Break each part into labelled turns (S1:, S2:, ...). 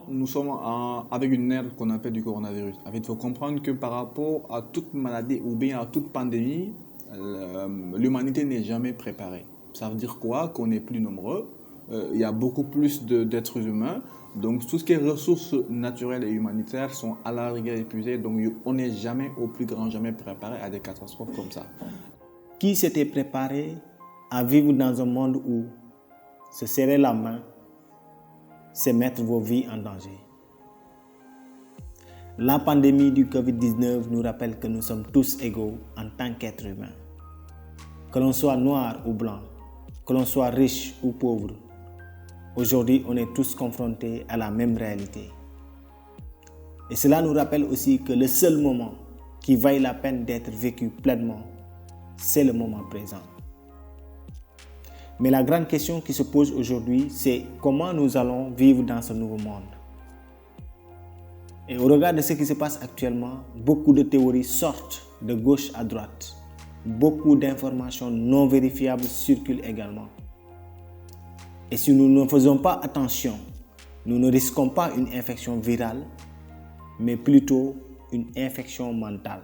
S1: Nous sommes avec une ère qu'on appelle du coronavirus. En fait, il faut comprendre que par rapport à toute maladie ou bien à toute pandémie, l'humanité n'est jamais préparée. Ça veut dire quoi? Qu'on est plus nombreux, il y a beaucoup plus d'êtres humains, donc tout ce qui est ressources naturelles et humanitaires sont à la rigueur épuisées, donc on n'est jamais au plus grand jamais préparé à des catastrophes comme ça.
S2: Qui s'était préparé à vivre dans un monde où se serrer la main, c'est mettre vos vies en danger? La pandémie du Covid-19 nous rappelle que nous sommes tous égaux en tant qu'êtres humains. Que l'on soit noir ou blanc, que l'on soit riche ou pauvre, aujourd'hui on est tous confrontés à la même réalité. Et cela nous rappelle aussi que le seul moment qui vaille la peine d'être vécu pleinement, c'est le moment présent. Mais la grande question qui se pose aujourd'hui, c'est comment nous allons vivre dans ce nouveau monde. Et au regard de ce qui se passe actuellement, beaucoup de théories sortent de gauche à droite. Beaucoup d'informations non vérifiables circulent également. Et si nous ne faisons pas attention, nous ne risquons pas une infection virale, mais plutôt une infection mentale.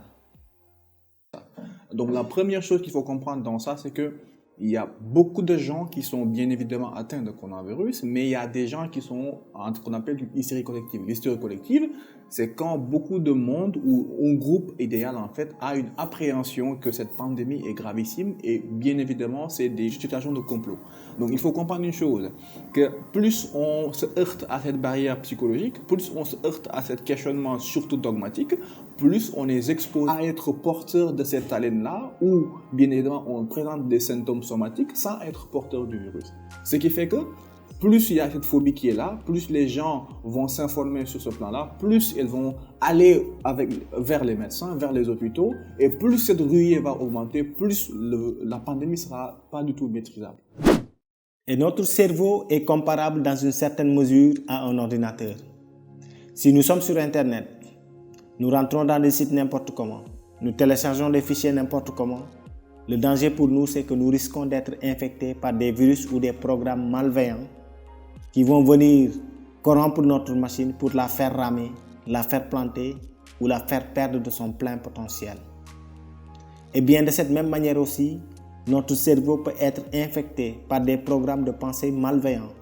S1: Donc la première chose qu'il faut comprendre dans ça, c'est que il y a beaucoup de gens qui sont bien évidemment atteints de coronavirus, mais il y a des gens qui sont en ce qu'on appelle l'hystérie collective. L'hystérie collective, c'est quand beaucoup de monde ou un groupe idéal en fait a une appréhension que cette pandémie est gravissime et bien évidemment c'est des situations de complot. Donc il faut comprendre une chose, que plus on se heurte à cette barrière psychologique, plus on se heurte à ce questionnement surtout dogmatique, plus on est exposé à être porteur de cette haleine-là ou bien évidemment on présente des symptômes somatiques sans être porteur du virus. Ce qui fait que plus il y a cette phobie qui est là, plus les gens vont s'informer sur ce plan-là, plus ils vont aller vers les médecins, vers les hôpitaux, et plus cette ruée va augmenter, plus la pandémie sera pas du tout maîtrisable.
S2: Et notre cerveau est comparable dans une certaine mesure à un ordinateur. Si nous sommes sur Internet, nous rentrons dans des sites n'importe comment, nous téléchargeons des fichiers n'importe comment, le danger pour nous, c'est que nous risquons d'être infectés par des virus ou des programmes malveillants qui vont venir corrompre notre machine pour la faire ramer, la faire planter ou la faire perdre de son plein potentiel. Et bien de cette même manière aussi, notre cerveau peut être infecté par des programmes de pensée malveillants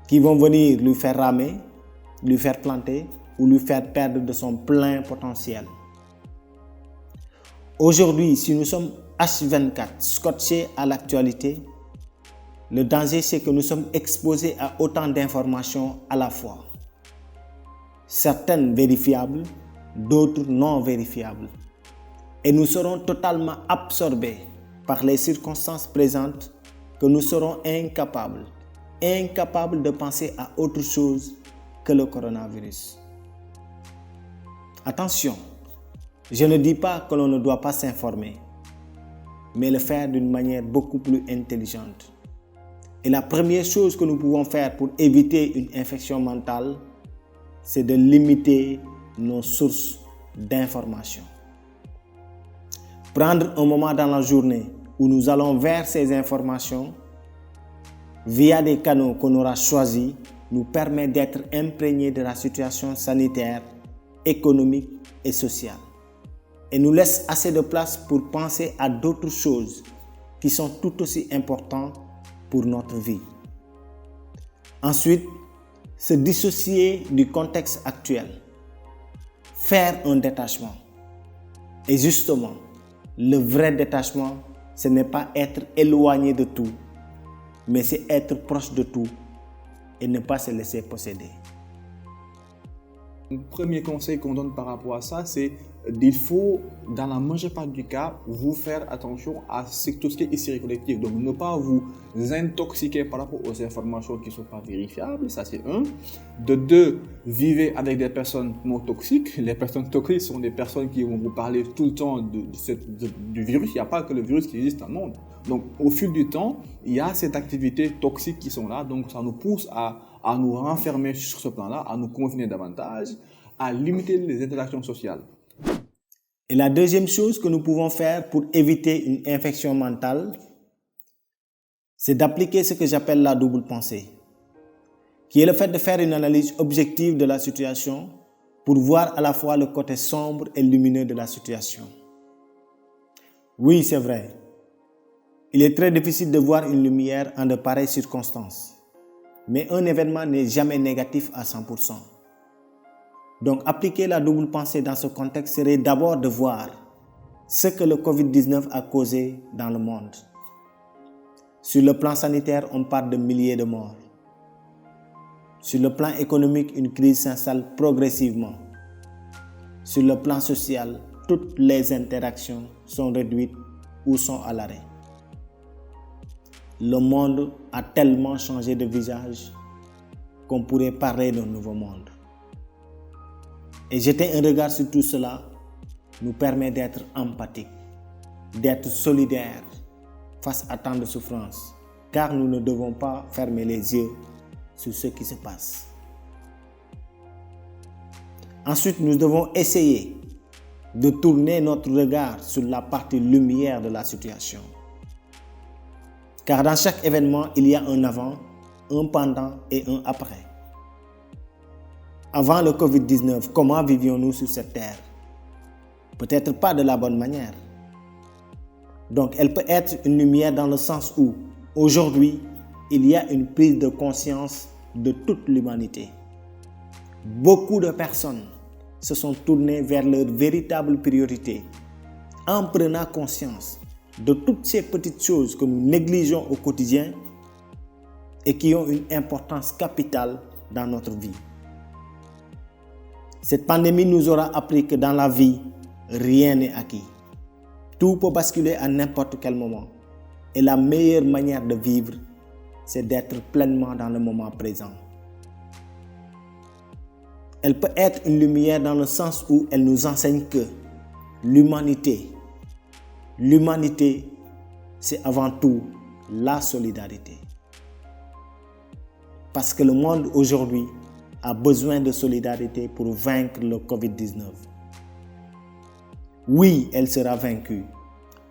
S2: qui vont venir lui faire ramer, lui faire planter ou lui faire perdre de son plein potentiel. Aujourd'hui, si nous sommes H24 scotchés à l'actualité, le danger, c'est que nous sommes exposés à autant d'informations à la fois. Certaines vérifiables, d'autres non vérifiables. Et nous serons totalement absorbés par les circonstances présentes que nous serons incapables de penser à autre chose que le coronavirus. Attention, je ne dis pas que l'on ne doit pas s'informer, mais le faire d'une manière beaucoup plus intelligente. Et la première chose que nous pouvons faire pour éviter une infection mentale, c'est de limiter nos sources d'information. Prendre un moment dans la journée où nous allons vers ces informations via des canaux qu'on aura choisis nous permet d'être imprégnés de la situation sanitaire, économique et sociale. Et nous laisse assez de place pour penser à d'autres choses qui sont tout aussi importantes pour notre vie. Ensuite, se dissocier du contexte actuel. Faire un détachement. Et justement, le vrai détachement, ce n'est pas être éloigné de tout, mais c'est être proche de tout et ne pas se laisser posséder.
S1: Le premier conseil qu'on donne par rapport à ça, c'est qu'il faut, dans la majeure partie du cas, vous faire attention à tout ce qui est hystérie collective. Donc, ne pas vous intoxiquer par rapport aux informations qui ne sont pas vérifiables, ça c'est un. De deux, vivez avec des personnes non toxiques. Les personnes toxiques sont des personnes qui vont vous parler tout le temps du virus. Il n'y a pas que le virus qui existe dans le monde. Donc, au fil du temps, il y a ces activités toxiques qui sont là. Donc, ça nous pousse à nous renfermer sur ce plan-là, à nous confiner davantage, à limiter les interactions sociales.
S2: Et la deuxième chose que nous pouvons faire pour éviter une infection mentale, c'est d'appliquer ce que j'appelle la double pensée. qui est le fait de faire une analyse objective de la situation pour voir à la fois le côté sombre et lumineux de la situation. Oui, c'est vrai. Il est très difficile de voir une lumière en de pareilles circonstances. Mais un événement n'est jamais négatif à 100%. Donc, appliquer la double pensée dans ce contexte serait d'abord de voir ce que le Covid-19 a causé dans le monde. Sur le plan sanitaire, on parle de milliers de morts. Sur le plan économique, une crise s'installe progressivement. Sur le plan social, toutes les interactions sont réduites ou sont à l'arrêt. Le monde a tellement changé de visage qu'on pourrait parler d'un nouveau monde. Et jeter un regard sur tout cela nous permet d'être empathiques, d'être solidaires face à tant de souffrances, car nous ne devons pas fermer les yeux sur ce qui se passe. Ensuite, nous devons essayer de tourner notre regard sur la partie lumière de la situation. Car dans chaque événement, il y a un avant, un pendant et un après. Avant le Covid-19, comment vivions-nous sur cette terre? Peut-être pas de la bonne manière. Donc, elle peut être une lumière dans le sens où, aujourd'hui, il y a une prise de conscience de toute l'humanité. Beaucoup de personnes se sont tournées vers leurs véritables priorités en prenant conscience de toutes ces petites choses que nous négligeons au quotidien et qui ont une importance capitale dans notre vie. Cette pandémie nous aura appris que dans la vie, rien n'est acquis. Tout peut basculer à n'importe quel moment. Et la meilleure manière de vivre, c'est d'être pleinement dans le moment présent. Elle peut être une lumière dans le sens où elle nous enseigne que l'humanité, c'est avant tout la solidarité. Parce que le monde aujourd'hui a besoin de solidarité pour vaincre le Covid-19. Oui, elle sera vaincue.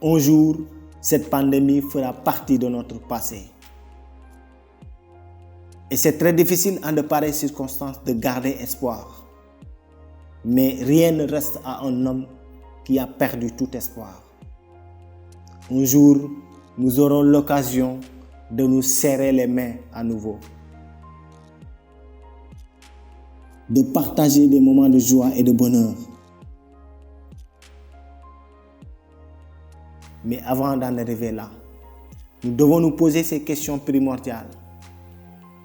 S2: Un jour, cette pandémie fera partie de notre passé. Et c'est très difficile en de pareilles circonstances de garder espoir. Mais rien ne reste à un homme qui a perdu tout espoir. Un jour, nous aurons l'occasion de nous serrer les mains à nouveau. De partager des moments de joie et de bonheur. Mais avant d'en arriver là, nous devons nous poser ces questions primordiales.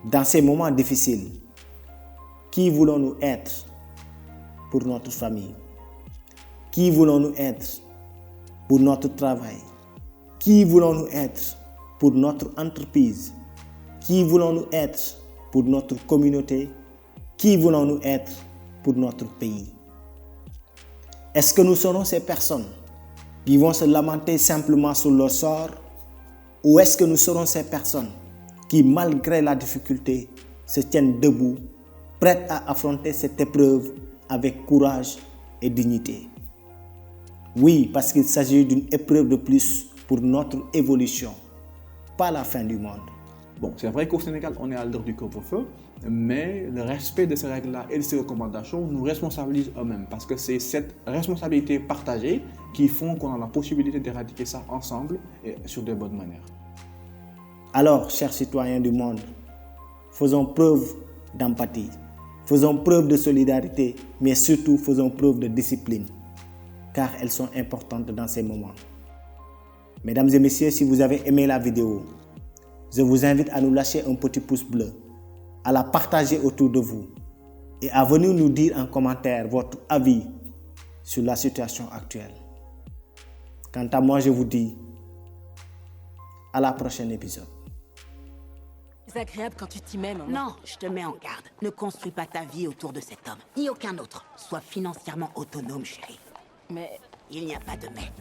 S2: Dans ces moments difficiles, qui voulons-nous être pour notre famille? Qui voulons-nous être pour notre travail? Qui voulons-nous être pour notre entreprise? Qui voulons-nous être pour notre communauté? Qui voulons-nous être pour notre pays? Est-ce que nous serons ces personnes qui vont se lamenter simplement sur leur sort? Ou est-ce que nous serons ces personnes qui, malgré la difficulté, se tiennent debout, prêtes à affronter cette épreuve avec courage et dignité? Oui, parce qu'il s'agit d'une épreuve de plus pour notre évolution, pas la fin du monde.
S1: Bon, c'est vrai qu'au Sénégal, on est à l'heure du couvre-feu, mais le respect de ces règles-là et de ces recommandations nous responsabilise eux-mêmes, parce que c'est cette responsabilité partagée qui font qu'on a la possibilité d'éradiquer ça ensemble et sur de bonnes manières.
S2: Alors, chers citoyens du monde, faisons preuve d'empathie, faisons preuve de solidarité, mais surtout faisons preuve de discipline, car elles sont importantes dans ces moments. Mesdames et messieurs, si vous avez aimé la vidéo, je vous invite à nous lâcher un petit pouce bleu, à la partager autour de vous et à venir nous dire en commentaire votre avis sur la situation actuelle. Quant à moi, je vous dis à la prochaine épisode.
S3: C'est agréable quand tu t'y mets, maman.
S4: Non, je te mets en garde. Ne construis pas ta vie autour de cet homme, ni aucun autre. Sois financièrement autonome, chérie.
S3: Mais
S4: Il n'y a pas de mais.